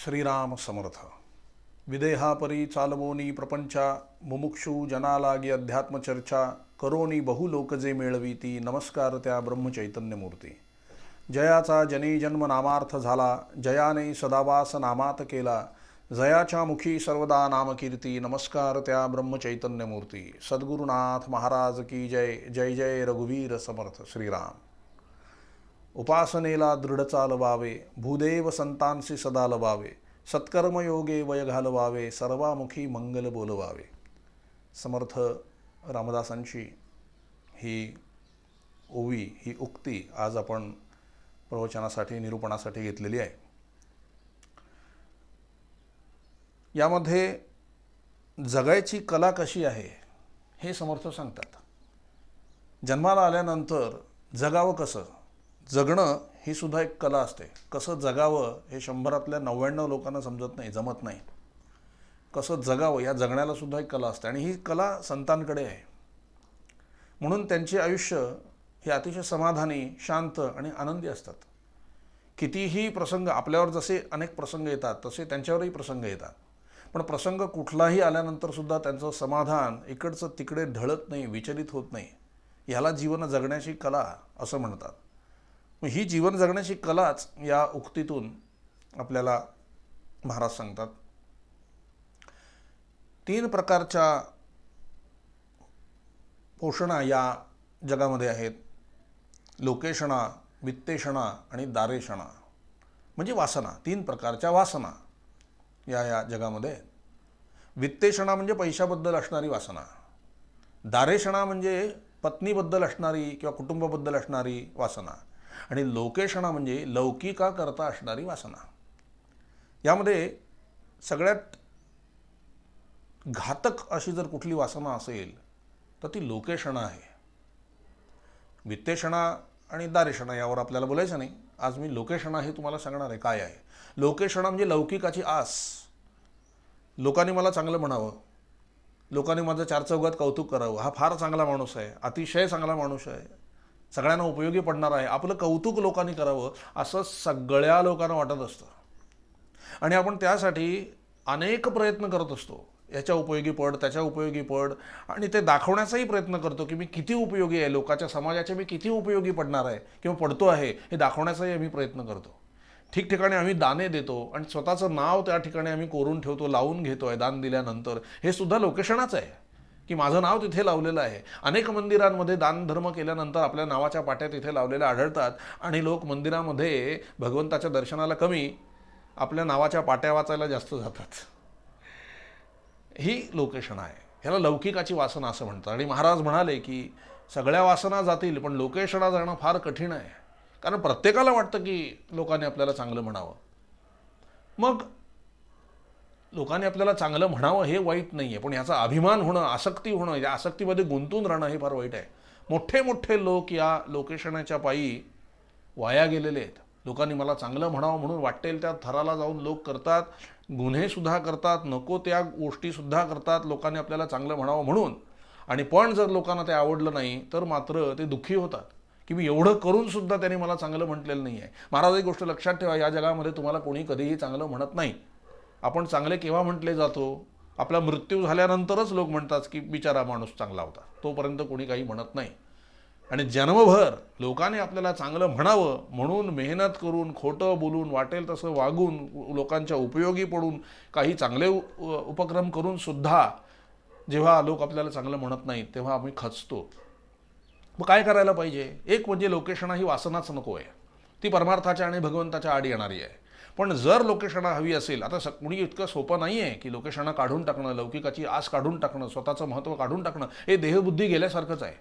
श्रीराम समर्थ. विदेहापरी चालवोनी प्रपंचा, मुमुक्षु जना लागी अध्यात्मचर्चा, करोनी बहुलोक जे मेळवीती, नमस्कार त्या ब्रह्मचैतन्यमूर्ती. जयाचा जनी जन्म नामार्थ झाला, जयाने सदावास नामात केला, जयाच्या मुखी सर्वदा नामकीर्ती, नमस्कार त्या ब्रह्मचैतन्यमूर्ती. सद्गुरुनाथ महाराज की जय. जय जय रघुवीर समर्थ श्रीराम. उपासनेला दृढ चालवावे, भूदेव संतांसी सदा लवावे, सत्कर्मयोगे वय घालवावे, सर्वामुखी मंगल बोलवावे. समर्थ रामदासांची ही ओवी, ही उक्ती आज आपण प्रवचनासाठी, निरूपणासाठी घेतलेली आहे. यामध्ये जगायची कला कशी आहे हे समर्थ सांगतात. जन्माला आल्यानंतर जगावं कसं, जगणं ही सुद्धा एक कला असते. कसं जगावं हे 100 99 लोकांना समजत नाही, जमत नाही. कसं जगावं या जगण्याला सुद्धा एक कला असते आणि ही कला संतांकडे आहे. म्हणून त्यांचे आयुष्य हे अतिशय समाधानी, शांत आणि आनंदी असतात. कितीही प्रसंग आपल्यावर जसे अनेक प्रसंग येतात तसे त्यांच्यावरही प्रसंग येतात, पण प्रसंग कुठलाही आल्यानंतर सुद्धा त्यांचं समाधान इकडचं तिकडे ढळत नाही, विचलित होत नाही. ह्याला जीवन जगण्याची कला असं म्हणतात. ही जीवन जगण्याची कलाच या उक्तीतून आपल्याला महाराज सांगतात. 3 प्रकारच्या पोषणा या जगामध्ये आहेत. लोकेषणा, वित्तेषणा आणि दारेषणा, म्हणजे वासना. 3 प्रकारच्या वासना या जगामध्ये आहेत. वित्तेषणा म्हणजे पैशाबद्दल असणारी वासना. दारेषणा म्हणजे पत्नीबद्दल असणारी किंवा कुटुंबाबद्दल असणारी वासना. आणि लोकेषणा म्हणजे लौकिका करता असणारी वासना. यामध्ये सगळ्यात घातक अशी जर कुठली वासना असेल तर ती लोकेषणा आहे. वित्तेषणा आणि दारेषणा यावर आपल्याला बोलायचं नाही. आज मी लोकेषणा हे तुम्हाला सांगणार आहे काय आहे. लोकेषणा म्हणजे लौकिकाची आस. लोकांनी मला चांगलं म्हणावं, लोकांनी माझं 4 चौघात कौतुक करावं, हा फार चांगला माणूस आहे, अतिशय चांगला माणूस आहे, सगळ्यांना उपयोगी पडणार आहे, आपलं कौतुक लोकांनी करावं असं सगळ्या लोकांना वाटत असतं. आणि आपण त्यासाठी अनेक प्रयत्न करत असतो. याच्या उपयोगी पड, त्याच्या उपयोगी पड, आणि ते दाखवण्याचाही प्रयत्न करतो की मी किती उपयोगी आहे, लोकांच्या समाजाचे मी किती उपयोगी पडणार आहे किंवा पडतो आहे हे दाखवण्याचाही आम्ही प्रयत्न करतो. ठिकठिकाणी आम्ही दाने देतो आणि स्वतःचं नाव त्या ठिकाणी आम्ही कोरून ठेवतो, लावून घेतो आहे दान दिल्यानंतर. हे सुद्धा लोकेषणाच आहे की माझं नाव तिथे लावलेलं आहे. अनेक मंदिरांमध्ये दानधर्म केल्यानंतर आपल्या नावाच्या पाट्या तिथे लावलेल्या आढळतात आणि लोक मंदिरामध्ये भगवंताच्या दर्शनाला कमी, आपल्या नावाच्या पाट्या वाचायला जास्त जातात. ही लोकेषणा आहे. ह्याला लौकिकाची वासना असं म्हणतात. आणि महाराज म्हणाले की सगळ्या वासना जातील पण लोकेषणा जाणं फार कठीण आहे. कारण प्रत्येकाला वाटतं की लोकांनी आपल्याला चांगलं म्हणावं. मग लोकांनी आपल्याला चांगलं म्हणावं हे वाईट नाही आहे, पण याचा अभिमान होणं, आसक्ती होणं, या आसक्तीमध्ये गुंतून राहणं हे फार वाईट आहे. मोठे मोठे लोक या लोकेषणाच्या पायी वाया गेलेले आहेत. लोकांनी मला चांगलं म्हणावं म्हणून वाटेल त्या थराला जाऊन लोक करतात, गुन्हेसुद्धा करतात, नको त्या गोष्टीसुद्धा करतात लोकांनी आपल्याला चांगलं म्हणावं म्हणून. आणि पण जर लोकांना ते आवडलं नाही तर मात्र ते दुःखी होतात की मी एवढं करूनसुद्धा त्यांनी मला चांगलं म्हटलेलं नाही आहे. महाराज एक गोष्ट लक्षात ठेवा, या जगामध्ये तुम्हाला कोणी कधीही चांगलं म्हणत नाही. आपण चांगले केव्हा म्हटले जातो? आपला मृत्यू झाल्यानंतरच लोक म्हणतात की बिचारा माणूस चांगला होता, तोपर्यंत कोणी काही म्हणत नाही. आणि जन्मभर लोकांनी आपल्याला चांगलं म्हणावं म्हणून मेहनत करून, खोटं बोलून, वाटेल तसं वागून, लोकांच्या उपयोगी पडून, काही चांगले उपक्रम करून सुद्धा जेव्हा लोक आपल्याला चांगलं म्हणत नाहीत तेव्हा आम्ही खचतो. मग काय करायला पाहिजे? एक म्हणजे लोकेषणा ही वासनाच नको आहे. ती परमार्थाच्या आणि भगवंताच्या आड येणारी आहे. पण जर लोकेषणा हवी असेल, आता कुणी इतकं सोपं नाही आहे की लोकेषणा काढून टाकणं, लौकिकाची आस काढून टाकणं, स्वतःचं महत्त्व काढून टाकणं हे देहबुद्धी गेल्यासारखंच आहे.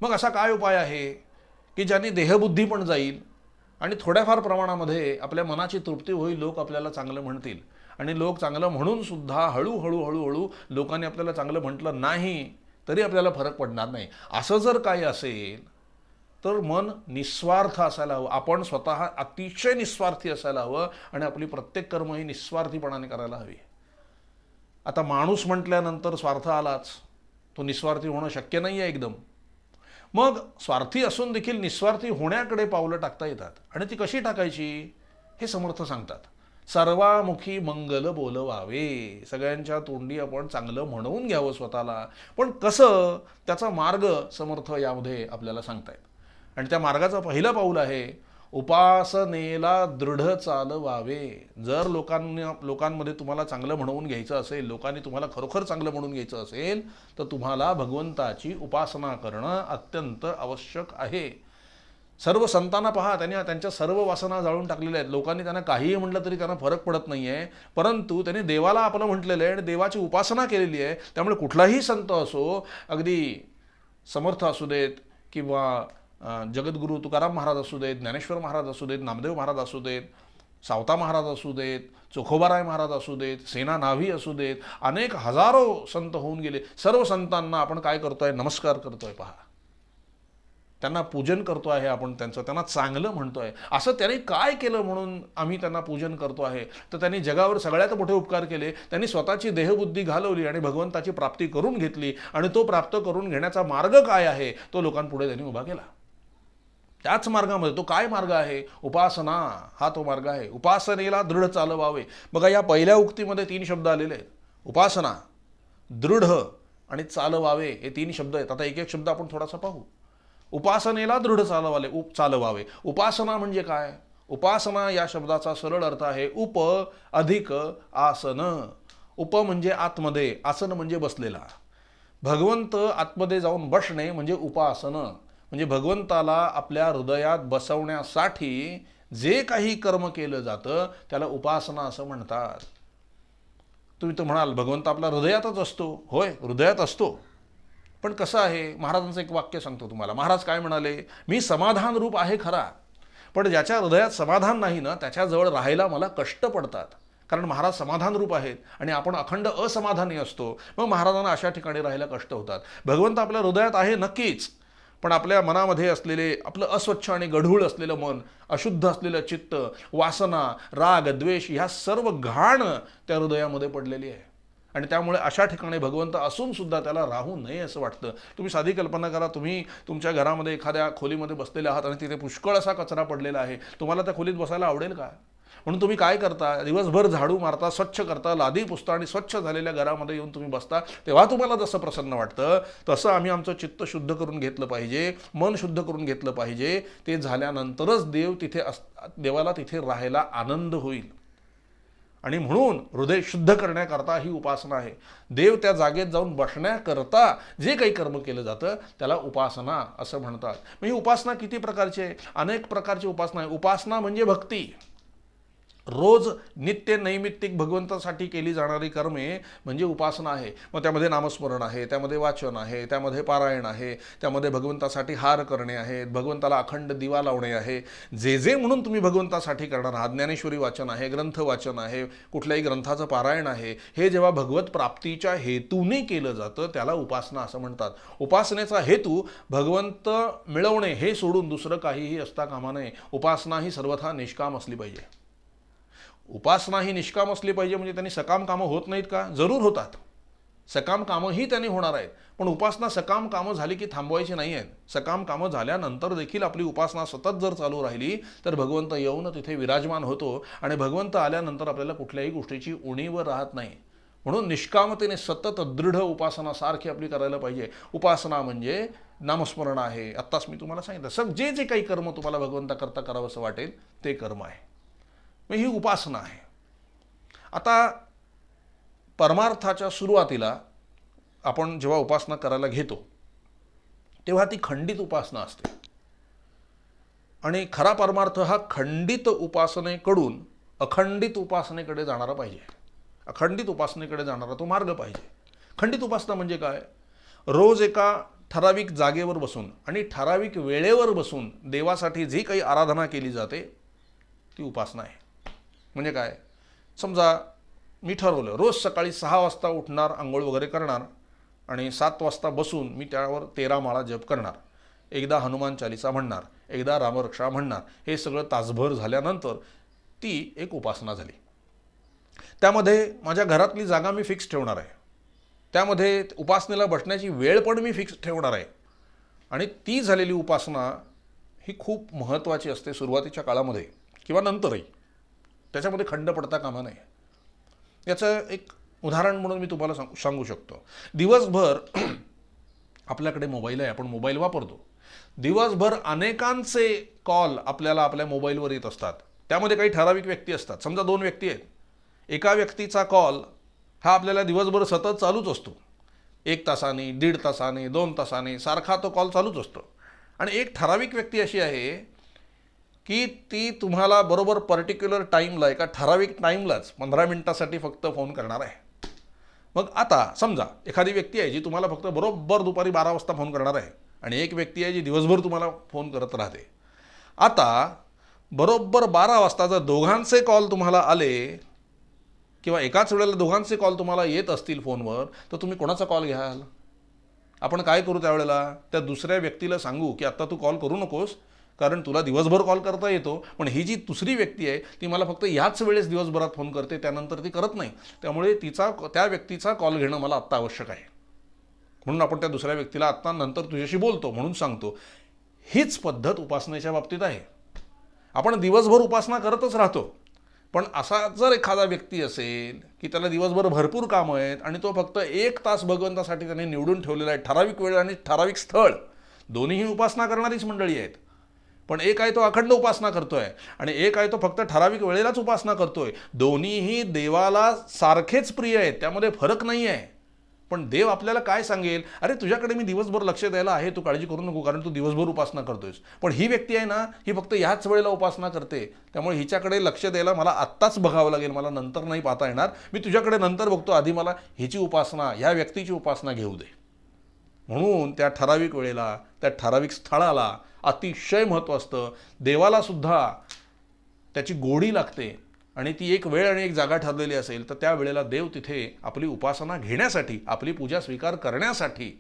मग असा काय उपाय आहे की ज्याने देहबुद्धी पण जाईल आणि थोड्याफार प्रमाणामध्ये आपल्या मनाची तृप्ती होईल, लोक आपल्याला चांगलं म्हणतील. आणि लोक चांगलं म्हणून सुद्धा हळूहळू लोकांनी आपल्याला चांगलं म्हटलं नाही तरी आपल्याला फरक पडणार नाही. असं जर काही असेल तर मन निस्वार्थ असायला हवं. आपण स्वतः अतिशय निस्वार्थी असायला हवं आणि आपली प्रत्येक कर्म ही निस्वार्थीपणाने करायला हवी. आता माणूस म्हटल्यानंतर स्वार्थ आलाच, तो निस्वार्थी होणं शक्य नाही आहे एकदम. मग स्वार्थी असून देखील निस्वार्थी होण्याकडे पावलं टाकता येतात. आणि ती कशी टाकायची हे समर्थ सांगतात. सर्वामुखी मंगल बोलवावे, सगळ्यांच्या तोंडी आपण चांगलं म्हणवून घ्यावं स्वतःला. पण कसं, त्याचा मार्ग समर्थ यामध्ये आपल्याला सांगतायत. आणि त्या मार्गाचं पहिलं पाऊल आहे उपासनेला दृढ चालवावे. जर लोकांमध्ये तुम्हाला चांगलं म्हणवून घ्यायचं असेल, लोकांनी तुम्हाला खरोखर चांगलं म्हणून घ्यायचं असेल, तर तुम्हाला भगवंताची उपासना करणं अत्यंत आवश्यक आहे. सर्व संतांना पहा, त्यांनी त्यांच्या सर्व वासना जाळून टाकलेल्या आहेत. लोकांनी त्यांना काहीही म्हटलं तरी त्यांना फरक पडत नाही आहे, परंतु त्यांनी देवाला आपलं म्हटलेलं आहे आणि देवाची उपासना केलेली आहे. त्यामुळे कुठलाही संत असो, अगदी समर्थ असू देत किंवा जगद्गुरू तुकाराम महाराज असू देत, ज्ञानेश्वर महाराज असू देत, नामदेव महाराज असू देत, सावता महाराज असू देत, चोखोबाराय महाराज असू देत, सेना नाव्ही असू देत, अनेक हजारो संत होऊन गेले. सर्व संतांना आपण काय करतोय? नमस्कार करतोय. पहा, त्यांना पूजन करतो आहे आपण, त्यांना चांगलं म्हणतोय. असं त्यांनी काय केलं म्हणून आम्ही त्यांना पूजन करतो आहे? तर त्यांनी जगावर सगळ्यात मोठे उपकार केले. त्यांनी स्वतःची देहबुद्धी घालवली आणि भगवंताची प्राप्ती करून घेतली. आणि तो प्राप्त करून घेण्याचा मार्ग काय आहे तो लोकांपुढे त्यांनी उभा केला. त्याच मार्गामध्ये, तो काय मार्ग आहे? उपासना हा तो मार्ग आहे. उपासनेला दृढ चालवावे. बघा, या पहिल्या उक्तीमध्ये 3 शब्द आलेले आहेत. उपासना, दृढ आणि चालवावे, हे 3 शब्द आहेत. आता एक एक शब्द आपण थोडासा पाहू. उपासनेला दृढ चालवावे. उपासना म्हणजे काय? उपासना या शब्दाचा सरळ अर्थ आहे उप अधिक आसन. उप म्हणजे आतमध्ये, आसन म्हणजे बसलेला. भगवंत आतमध्ये जाऊन बसणे म्हणजे उपासन. म्हणजे भगवंताला आपल्या हृदयात बसवण्यासाठी जे काही कर्म केलं जातं त्याला उपासना असं म्हणतात. तुम्ही तर म्हणाल भगवंत आपल्या हृदयातच असतो. होय, हृदयात असतो. पण कसं आहे, महाराजांचं एक वाक्य सांगतो तुम्हाला. महाराज काय म्हणाले? मी समाधान रूप आहे खरा, पण ज्याच्या हृदयात समाधान नाही ना, त्याच्याजवळ राहायला मला कष्ट पडतात. कारण महाराज समाधान रूप आहेत आणि आपण अखंड असमाधानी असतो. मग महाराजांना अशा ठिकाणी राहायला कष्ट होतात. भगवंत आपल्या हृदयात आहे नक्कीच, पण आपल्या मनामध्ये असलेले आपलं अस्वच्छ आणि गढूळ असलेलं मन, अशुद्ध असलेलं चित्त, वासना, राग, द्वेष ह्या सर्व घाण त्या हृदयामध्ये पडलेली आहे. आणि त्यामुळे अशा ठिकाणी भगवंत असून सुद्धा त्याला राहू नये असं वाटतं. तुम्ही साधी कल्पना करा, तुम्ही तुमच्या घरामध्ये एखाद्या खोलीमध्ये बसलेले आहात आणि तिथे पुष्कळ असा कचरा पडलेला आहे. तुम्हाला त्या खोलीत बसायला आवडेल का? म्हणून तुम्ही काय करता? दिवसभर झाडू मारता, स्वच्छ करता, लादी पुसता आणि स्वच्छ झालेल्या घरामध्ये येऊन तुम्ही बसता. तेव्हा तुम्हाला जसं प्रसन्न वाटतं तसं आम्ही आमचं चित्त शुद्ध करून घेतलं पाहिजे, मन शुद्ध करून घेतलं पाहिजे. ते झाल्यानंतरच देवाला तिथे राहायला आनंद होईल. आणि म्हणून हृदय शुद्ध करण्याकरता ही उपासना आहे. देव त्या जागेत जाऊन बसण्याकरता जे काही कर्म केलं जातं त्याला उपासना असं म्हणतात. मग ही उपासना किती प्रकारची आहे? अनेक प्रकारची उपासना आहे. उपासना म्हणजे भक्ती. रोज नित्य नैमित्तिक भगवंतासाठी केली जाणारी कर्मे म्हणजे उपासना आहे. मग त्यामध्ये नामस्मरण आहे, त्यामध्ये वाचन आहे, त्यामध्ये पारायण आहे, त्यामध्ये भगवंतासाठी हार करणे आहेत, भगवंताला अखंड दिवा लावणे आहे. जे म्हणून तुम्ही भगवंतासाठी करणार आहात, ज्ञानेश्वरी वाचन आहे, ग्रंथ वाचन आहे, कुठल्याही ग्रंथाचं पारायण आहे, हे जेव्हा भगवत प्राप्तीच्या हेतूने केलं जातं त्याला उपासना असं म्हणतात. उपासनेचा हेतू भगवंत मिळवणे हे सोडून दुसरं काहीही असता कामा नये. उपासना ही सर्वथा निष्काम असली पाहिजे. उपासना ही निष्काम असली पाहिजे. म्हणजे त्यांनी सकाम कामं होत नाहीत का? जरूर होतात. सकाम कामंही त्यांनी होणार आहेत. पण उपासना सकाम कामं झाली की थांबवायची नाही आहेत. सकाम कामं झाल्यानंतर देखील आपली उपासना सतत जर चालू राहिली तर भगवंत येऊन तिथे विराजमान होतो आणि भगवंत आल्यानंतर आपल्याला कुठल्याही गोष्टीची उणीव राहत नाही. म्हणून निष्कामतेने सतत दृढ उपासना सारखी आपली करायला पाहिजे. उपासना म्हणजे नामस्मरण आहे. आत्ताच मी तुम्हाला सांगितलं, जे काही कर्म तुम्हाला भगवंताकरता करावं असं वाटेल ते कर्म आहे. ही उपासना आहे. आता परमार्थाच्या सुरुवातीला आपण जेव्हा उपासना करायला घेतो तेव्हा ती खंडित उपासना असते. आणि खरा परमार्थ हा खंडित उपासनेकडून अखंडित उपासनेकडे जाणारा पाहिजे. अखंडित उपासनेकडे जाणारा तो मार्ग पाहिजे. खंडित उपासना म्हणजे काय? रोज एका ठराविक जागेवर बसून आणि ठराविक वेळेवर बसून देवासाठी जी काही आराधना केली जाते ती उपासना आहे. म्हणजे काय? समजा मी ठरवलं रोज सकाळी 6 वाजता उठणार, आंघोळ वगैरे करणार आणि 7 वाजता बसून मी त्यावर 13 माळा जप करणार, एकदा हनुमान चालिसा म्हणणार, एकदा रामरक्षा म्हणणार. हे सगळं तासभर झाल्यानंतर ती एक उपासना झाली. त्यामध्ये माझ्या घरातली जागा मी फिक्स ठेवणार आहे. त्यामध्ये उपासनेला बसण्याची वेळ पण मी फिक्स ठेवणार आहे. आणि ती झालेली उपासना ही खूप महत्त्वाची असते सुरुवातीच्या काळामध्ये किंवा नंतरही. त्याच्यामध्ये खंड पडता कामा नये. याचं एक उदाहरण म्हणून मी तुम्हाला सांगू शकतो. दिवसभर आपल्याकडे मोबाईल आहे, आपण मोबाईल वापरतो. दिवसभर अनेकांचे कॉल आपल्याला आपल्या मोबाईलवर येत असतात. त्यामध्ये काही ठराविक व्यक्ती असतात. समजा 2 व्यक्ती आहेत. एका व्यक्तीचा कॉल हा आपल्याला दिवसभर सतत चालूच असतो. 1 तासाने, 1.5 तासाने, 2 तासाने सारखा तो कॉल चालूच असतो. आणि एक ठराविक व्यक्ती अशी आहे की ती तुम्हाला बरोबर पर्टिक्युलर टाईमला, एका ठराविक टाईमलाच 15 मिनिटासाठी फक्त फोन करणार आहे. मग आता समजा एखादी व्यक्ती आहे जी तुम्हाला फक्त बरोबर दुपारी 12 वाजता फोन करणार आहे आणि एक व्यक्ती आहे जी दिवसभर तुम्हाला फोन करत राहते. आता बरोबर 12 वाजता जर दोघांचे कॉल तुम्हाला आले किंवा एकाच वेळेला दोघांचे कॉल तुम्हाला येत असतील फोनवर, तर तुम्ही कोणाचा कॉल घ्याल? आपण काय करू त्यावेळेला? त्या दुसऱ्या व्यक्तीला सांगू की आत्ता तू कॉल करू नकोस, कारण तुला दिवसभर कॉल करता येतो, पण ही जी दुसरी व्यक्ती आहे ती मला फक्त याच वेळेस दिवसभरात फोन करते, त्यानंतर ती करत नाही, त्यामुळे त्या व्यक्तीचा कॉल घेणं मला आत्ता आवश्यक आहे. म्हणून आपण त्या दुसऱ्या व्यक्तीला आत्ता नंतर तुझ्याशी बोलतो म्हणून सांगतो. हीच पद्धत उपासनेच्या बाबतीत आहे. आपण दिवसभर उपासना करतच राहतो, पण असा जर एखादा व्यक्ती असेल की त्याला दिवसभर भरपूर कामं आहेत आणि तो फक्त 1 तास भगवंतासाठी त्याने निवडून ठेवलेला आहे, ठराविक वेळ आणि ठराविक स्थळ, दोन्हीही उपासना करणारीच मंडळी आहेत, पण एक आहे तो अखंड उपासना करतोय आणि एक आहे तो फक्त ठराविक वेळेलाच उपासना करतोय. दोन्हीही देवाला सारखेच प्रिय आहेत, त्यामध्ये फरक नाही आहे. पण देव आपल्याला काय सांगेल? अरे तुझ्याकडे मी दिवसभर लक्ष द्यायला आहे, तू काळजी करू नको, कारण तू दिवसभर उपासना करतोयस. पण ही व्यक्ती आहे ना, ही फक्त ह्याच वेळेला उपासना करते, त्यामुळे हिच्याकडे लक्ष द्यायला मला आत्ताच बघावं लागेल, मला नंतर नाही पाहता येणार. मी तुझ्याकडे नंतर बघतो, आधी मला हिची उपासना, ह्या व्यक्तीची उपासना घेऊ दे. म्हणून त्या ठराविक वेळेला, त्या ठराविक स्थळाला अतिशय महत्त्व असतं. देवाला सुद्धा त्याची गोडी लागते आणि ती एक वेळ आणि एक जागा ठरलेली असेल तर त्या वेळेला देव तिथे आपली उपासना घेण्यासाठी, आपली पूजा स्वीकार करण्यासाठी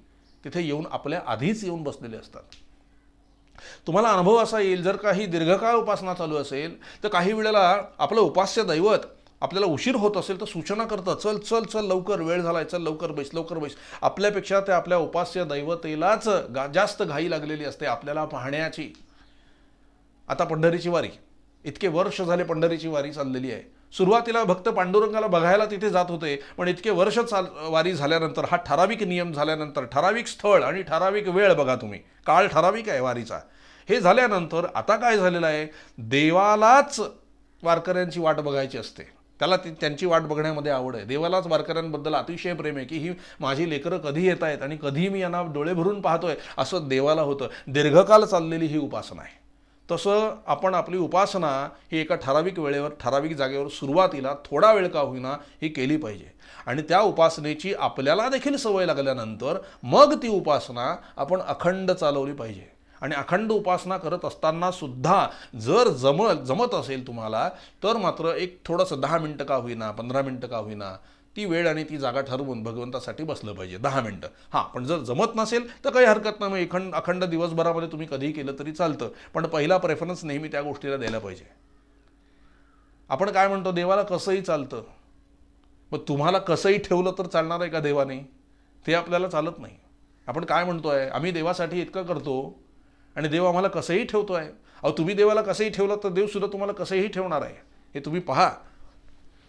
तिथे येऊन आपल्या आधीच येऊन बसलेले असतात. तुम्हाला अनुभव असा येईल, जर काही दीर्घकाळ उपासना चालू असेल तर काही वेळेला आपलं उपास्य दैवत आपल्याला उशीर होत असेल तर सूचना करतं, चल चल चल लवकर, वेळ झालाय, चल लवकर बैस, लवकर बैस. आपल्यापेक्षा ते आपल्या उपास्य दैवतेलाच जास्त घाई लागलेली असते आपल्याला पाहण्याची. आता पंढरीची वारी, इतके वर्ष झाले पंढरीची वारी चाललेली आहे. सुरुवातीला भक्त पांडुरंगाला बघायला तिथे जात होते, पण इतके वर्ष वारी झाल्यानंतर, हा ठराविक नियम झाल्यानंतर, ठराविक स्थळ आणि ठराविक वेळ, बघा तुम्ही, काळ ठराविक आहे वारीचा, हे झाल्यानंतर आता काय झालेलं आहे, देवालाच वारकऱ्यांची वाट बघायची असते. त्याला त्यांची वाट बघण्यामध्ये आवड आहे. देवालाच वारकऱ्यांबद्दल अतिशय प्रेम आहे की ही माझी लेकरं कधी येत आहेत आणि कधी मी यांना डोळे भरून पाहतोय, असं देवाला होतं. दीर्घकाल चाललेली ही उपासना आहे. तसं आपण आपली उपासना ही एका ठराविक वेळेवर, ठराविक जागेवर, सुरुवातीला थोडा वेळ का होईना ही केली पाहिजे. आणि त्या उपासनेची आपल्याला देखील सवय लागल्यानंतर मग ती उपासना आपण अखंड चालवली पाहिजे. आणि अखंड उपासना करत असताना सुद्धा जर जमत असेल तुम्हाला, तर मात्र एक थोडंसं 10 मिनटं का होईना, 15 मिनटं का होईना, ती वेळ आणि ती जागा ठरवून भगवंतासाठी बसलं पाहिजे 10 मिनटं. हां, पण जर जमत नसेल तर काही हरकत नाही, अखंड दिवसभरामध्ये तुम्ही कधीही केलं तरी चालतं, पण पहिला प्रेफरन्स नेहमी त्या गोष्टीला द्यायला पाहिजे. आपण काय म्हणतो, देवाला कसंही चालतं. मग तुम्हाला कसंही ठेवलं तर चालणार आहे का देवाने? ते आपल्याला चालत नाही. आपण काय म्हणतोय, आम्ही देवासाठी इतकं करतो आणि देव आम्हाला कसंही ठेवतो आहे. अहो, तुम्ही देवाला कसंही ठेवलं तर देवसुद्धा तुम्हाला कसंही ठेवणार आहे, हे तुम्ही पहा.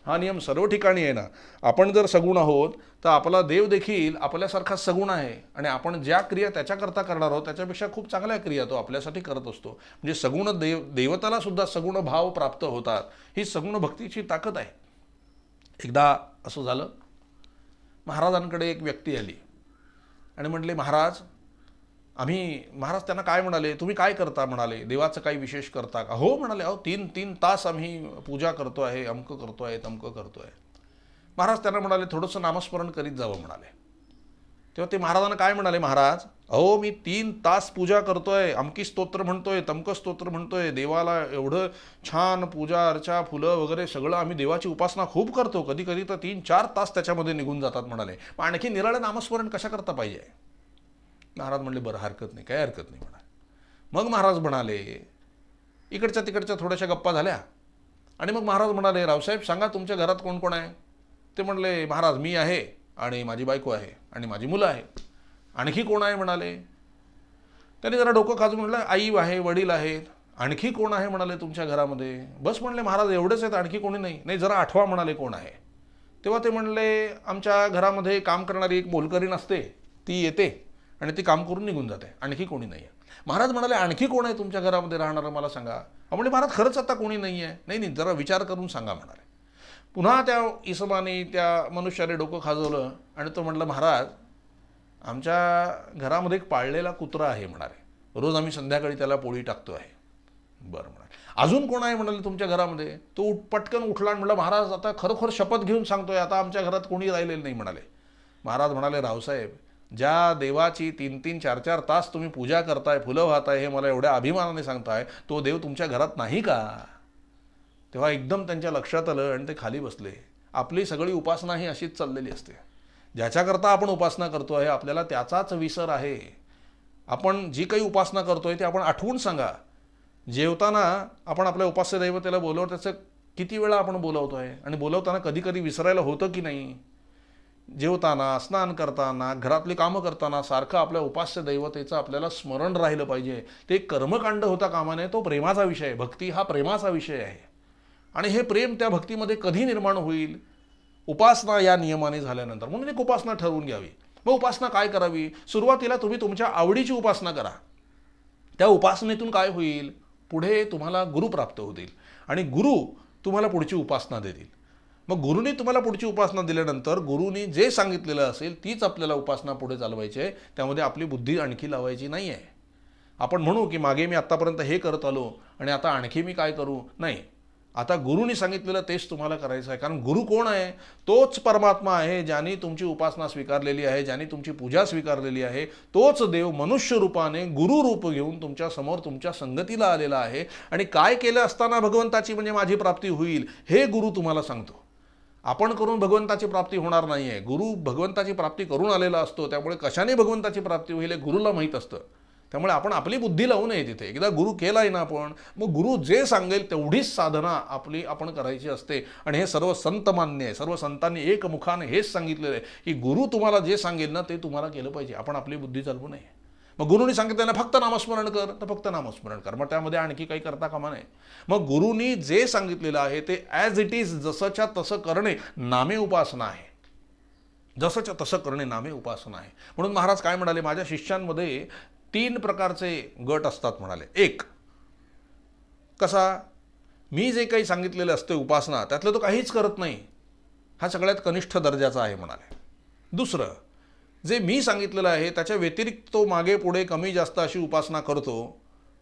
हा नियम सर्व ठिकाणी आहे ना. आपण जर सगुण आहोत तर आपला देव देखील आपल्यासारखा सगुण आहे आणि आपण ज्या क्रिया त्याच्याकरता करणार आहोत त्याच्यापेक्षा खूप चांगल्या क्रिया तो आपल्यासाठी करत असतो. म्हणजे सगुण देवताला सुद्धा सगुण भाव प्राप्त होतात. ही सगुण भक्तीची ताकद आहे. एकदा असं झालं, महाराजांकडे एक व्यक्ती आली आणि म्हटले, महाराज महाराज त्यांना काय म्हणाले, तुम्ही काय करता म्हणाले, देवाचं काही विशेष करता का? हो म्हणाले, अहो 3 तास आम्ही पूजा करतो आहे, अमकं करतो आहे, तमकं करतो आहे. महाराज त्यांना म्हणाले, थोडंसं नामस्मरण करीत जावं म्हणाले. तेव्हा ते महाराजांना काय म्हणाले, महाराज अहो मी 3 तास पूजा करतोय, अमकी स्तोत्र म्हणतोय, तमकं स्तोत्र म्हणतोय, देवाला एवढं छान पूजा अर्चा, फुलं वगैरे सगळं, आम्ही देवाची उपासना खूप करतो, कधी कधी तर 3-4 तास त्याच्यामध्ये निघून जातात म्हणाले. पण आणखी निराळं नामस्मरण कशा करता पाहिजे? महाराज म्हणले, बरं हरकत नाही, काय हरकत नाही म्हणा. मग महाराज म्हणाले, इकडच्या तिकडच्या थोड्याशा गप्पा झाल्या आणि मग महाराज म्हणाले, रावसाहेब सांगा तुमच्या घरात कोण कोण आहे? ते म्हणले, महाराज मी आहे आणि माझी बायको आहे आणि माझी मुलं आहेत. आणखी कोण आहे म्हणाले. त्यांनी जरा डोकं खाजून म्हटलं, आई आहे, वडील आहेत आणखी कोण आहे म्हणाले तुमच्या घरामध्ये? बस म्हणले महाराज एवढेच आहेत, आणखी कोणी नाही. नाही, जरा आठवा म्हणाले कोण आहे. तेव्हा ते म्हणले आमच्या घरामध्ये काम करणारी एक मोलकरीण असते, ती येते आणि ती काम करून निघून जाते, आणखी कोणी नाही आहे. महाराज म्हणाले आणखी कोण आहे तुमच्या घरामध्ये राहणारं मला सांगा. म्हणजे महाराज खरंच आता कोणी नाही आहे. नाही नाही, जरा विचार करून सांगा म्हणाले. पुन्हा त्या इसमाने त्या मनुष्याने डोकं खाजवलं आणि तो म्हटलं महाराज आमच्या घरामध्ये एक पाळलेला कुत्रा आहे म्हणाले, रोज आम्ही संध्याकाळी त्याला पोळी टाकतो आहे. बरं म्हणाले. अजून कोण आहे म्हणाले तुमच्या घरामध्ये? तो पटकन उठला आणि म्हटलं महाराज आता खरोखर शपथ घेऊन सांगतोय आता आमच्या घरात कोणी राहिलेलं नाही म्हणाले. महाराज म्हणाले रावसाहेब, ज्या देवाची 3-3, 4-4 तास तुम्ही पूजा करताय, फुलं वाहताय, हे मला एवढ्या अभिमानाने सांगताय, तो देव तुमच्या घरात नाही का? तेव्हा एकदम त्यांच्या लक्षात आलं आणि ते खाली बसले. आपली सगळी उपासना ही अशीच चाललेली असते. ज्याच्याकरता आपण उपासना करतो आहे आपल्याला त्याचाच विसर आहे. आपण जी काही उपासना करतोय ते आपण आठवून सांगा. जेवताना आपण आपल्या उपास्य दैवतेला बोलवतो, त्याचं किती वेळा आपण बोलवतोय आणि बोलवताना कधी कधी विसरायला होतं की नाही? जेवताना, स्नान करताना, घरातली कामं करताना सारखं आपल्या उपास्य दैवतेचं आपल्याला स्मरण राहिलं पाहिजे. ते कर्मकांड होता कामा नये, तो प्रेमाचा विषय आहे. भक्ती हा प्रेमाचा विषय आहे आणि हे प्रेम त्या भक्तीमध्ये कधी निर्माण होईल? उपासना या नियमाने झाल्यानंतर. म्हणून एक उपासना ठरवून घ्यावी. मग उपासना काय करावी? सुरुवातीला तुम्ही तुमच्या आवडीची उपासना करा. त्या उपासनेतून काय होईल? पुढे तुम्हाला गुरु प्राप्त होतील आणि गुरु तुम्हाला पुढची उपासना देतील. मग गुरुनी तुम्हाला पुढची उपासना दिल्यानंतर गुरुनी जे सांगितलेलं असेल तीच आपल्याला उपासना पुढे चालवायची आहे. त्यामध्ये आपली बुद्धी आणखी लावायची नाही आहे. आपण म्हणू की मागे मी आत्तापर्यंत हे करत आलो आणि आता आणखी मी काय करू? नाही, आता गुरुनी सांगितलेलं तेच तुम्हाला करायचं आहे. कारण गुरु कोण आहे? तोच परमात्मा आहे ज्याने तुमची उपासना स्वीकारलेली आहे, ज्याने तुमची पूजा स्वीकारलेली आहे. तोच देव मनुष्य रूपाने गुरु रूप घेऊन तुमच्या समोर तुमच्या संगतीला आलेला आहे. आणि काय केलं असताना भगवंताची म्हणजे माझी प्राप्ती होईल हे गुरु तुम्हाला सांगतो. आपण करून भगवंताची प्राप्ती होणार नाही आहे. गुरु भगवंताची प्राप्ती करून आलेला असतो, त्यामुळे कशाने भगवंताची प्राप्ती होईल हे गुरुला माहीत असतं. त्यामुळे आपण आपली बुद्धी लावू नये तिथे. एकदा गुरु केलाय ना आपण, मग गुरु जे सांगेल तेवढीच साधना आपण करायची असते. आणि हे सर्व संत मान्य आहे. सर्व संतांनी एकमुखाने हेच सांगितलेलं आहे की गुरु तुम्हाला जे सांगेल ना ते तुम्हाला केलं पाहिजे. आपण आपली बुद्धी चालवू नये. मग गुरुनी सांगितलं ना फक्त नामस्मरण कर, तर फक्त नामस्मरण कर. मग त्यामध्ये आणखी काही करता कामा नये. मग गुरुनी जे सांगितलेलं आहे ते ॲज इट इज जसंच्या तसं करणे नामे उपासना आहे. जसंच्या तसं करणे नामे उपासना आहे. म्हणून महाराज काय म्हणाले, माझ्या शिष्यांमध्ये 3 प्रकारचे गट असतात म्हणाले. एक, कसा? मी जे काही सांगितलेलं असते उपासना त्यातलं तो काहीच करत नाही, हा सगळ्यात कनिष्ठ दर्जाचा आहे म्हणाले. दुसरं, जे मी सांगितलेलं आहे त्याच्या व्यतिरिक्त तो मागे पुढे कमी जास्त अशी उपासना करतो,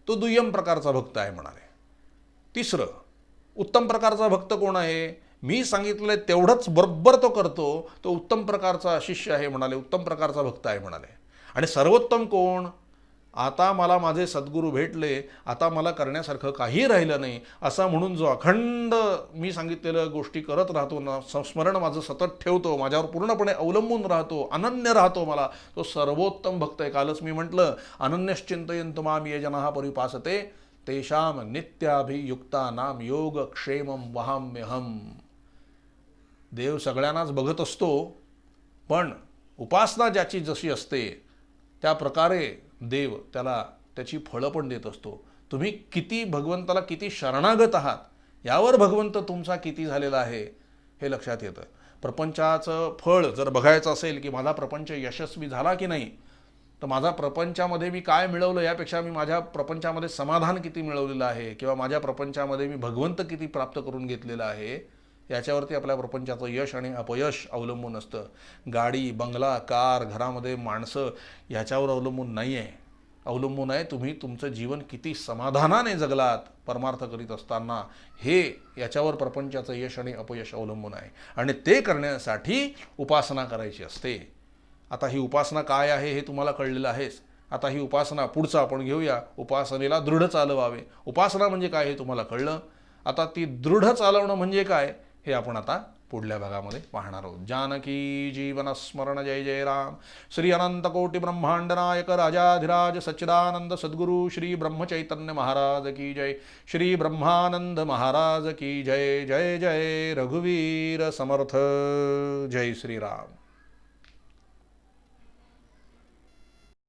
तो दुय्यम प्रकारचा भक्त आहे म्हणाले. तिसरं, उत्तम प्रकारचा भक्त कोण आहे? मी सांगितलेलं आहे तेवढंच बरोबर तो करतो, तो उत्तम प्रकारचा शिष्य आहे म्हणाले, उत्तम प्रकारचा भक्त आहे म्हणाले. आणि सर्वोत्तम कोण? आता मला माझे सद्गुरू भेटले, आता मला करण्यासारखं काही राहिलं नाही असं म्हणून जो अखंड मी सांगितलेलं गोष्टी करत राहतो ना, संस्मरण माझं सतत ठेवतो, माझ्यावर पूर्णपणे अवलंबून राहतो, अनन्य राहतो मला, तो सर्वोत्तम भक्त आहे. कालच मी म्हटलं, अनन्यश्चिंतयन्तो माम ये जनाः परिपासते तेषां नित्याभियुक्तानां योगक्षेमं वहाम्यहम्. देव सगळ्यांनाच बघत असतो, पण उपासना ज्याची जशी असते त्या प्रकारे देव त्याला त्याची फळं पण देत असतो. तुम्ही किती भगवंताला किती शरणागत आहात यावर भगवंत तुमचा किती झालेला आहे हे लक्षात येतं. प्रपंचाचं फळ जर बघायचं असेल की माझा प्रपंच यशस्वी झाला की नाही, तर माझा प्रपंचामध्ये मी काय मिळवलं यापेक्षा मी माझ्या प्रपंचामध्ये समाधान किती मिळवलेलं आहे किंवा माझ्या प्रपंचामध्ये मी भगवंत किती प्राप्त करून घेतलेलं आहे याच्यावरती आपल्या प्रपंचाचं यश आणि अपयश अवलंबून असतं. गाडी, बंगला, कार, घरामध्ये माणसं ह्याच्यावर अवलंबून नाही आहे. अवलंबून आहे तुम्ही तुमचं जीवन किती समाधानाने जगलात परमार्थ करीत असताना, हे याच्यावर प्रपंचाचं यश आणि अपयश अवलंबून आहे. आणि ते करण्यासाठी उपासना करायची असते. आता ही उपासना काय आहे हे तुम्हाला कळलेलं आहेच. आता ही उपासना पुढचं आपण घेऊया. उपासनेला दृढ चालवावे. उपासना म्हणजे काय हे तुम्हाला कळलं. आता ती दृढ चालवणं म्हणजे काय हे आपण आता पुढल्या भागामध्ये पाहणार आहोत. जानकी जीवन स्मरण. जय जय राम. श्री अनंत कोटि ब्रह्मांड नायक राजाधिराज सच्चिदानंद सद्गुरु श्री ब्रह्मचैतन्य महाराज की जय. श्री ब्रह्मानंद महाराज की जय. जय जय रघुवीर समर्थ. जय श्री राम.